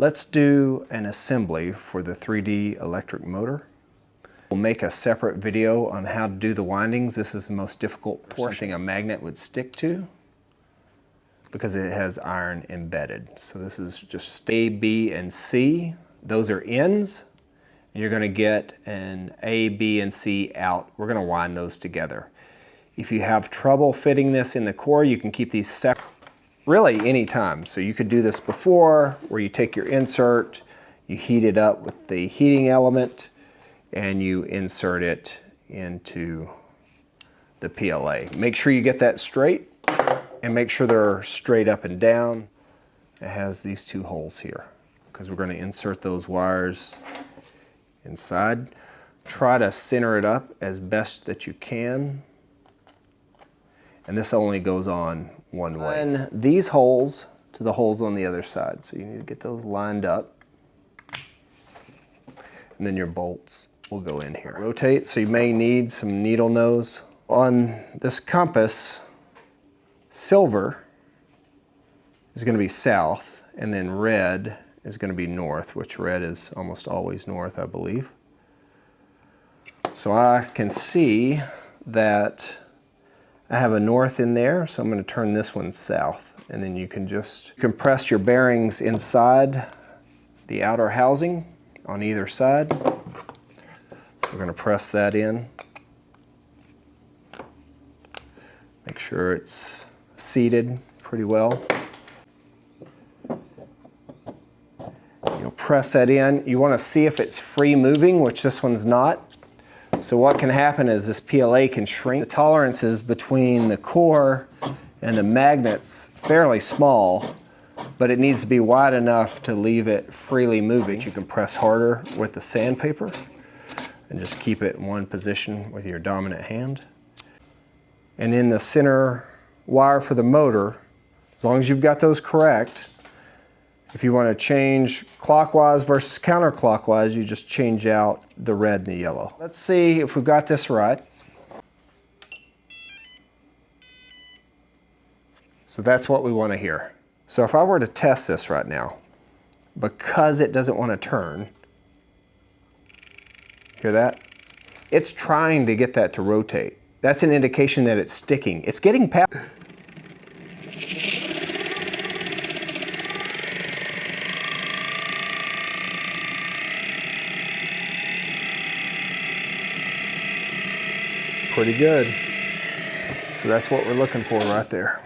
Let's do an assembly for the 3D electric motor. We'll make a separate video on how to do the windings. This is the most difficult portion. Something a magnet would stick to because it has iron embedded. So this is just A, B, and C. Those are ins. And you're going to get an A, B, and C out. We're going to wind those together. If you have trouble fitting this in the core, you can keep these separate really anytime. So you could do this before, where you take your insert, you heat it up with the heating element, and you insert it into the PLA. Make sure you get that straight, and make sure they're straight up and down. It has these two holes here, because we're going to insert those wires inside. Try to center it up as best that you can. And this only goes on one way. And these holes to the holes on the other side. So you need to get those lined up. And then your bolts will go in here. Rotate, so you may need some needle nose. On this compass, silver is going to be south, and then red is going to be north, which red is almost always north, I believe. So I can see that I have a north in there, so I'm going to turn this one south, and then you can just compress your bearings inside the outer housing on either side. So we're going to press that in. Make sure it's seated pretty well. You'll press that in. You want to see if it's free moving, which this one's not. So what can happen is this PLA can shrink. The tolerances between the core and the magnet's fairly small, but it needs to be wide enough to leave it freely moving. You can press harder with the sandpaper and just keep it in one position with your dominant hand. And in the center wire for the motor, as long as you've got those correct, if you want to change clockwise versus counterclockwise, you just change out the red and the yellow. Let's see if we've got this right. So that's what we want to hear. So if I were to test this right now, because it doesn't want to turn, hear that? It's trying to get that to rotate. That's an indication that it's sticking. It's getting past. Pretty good. So that's what we're looking for right there.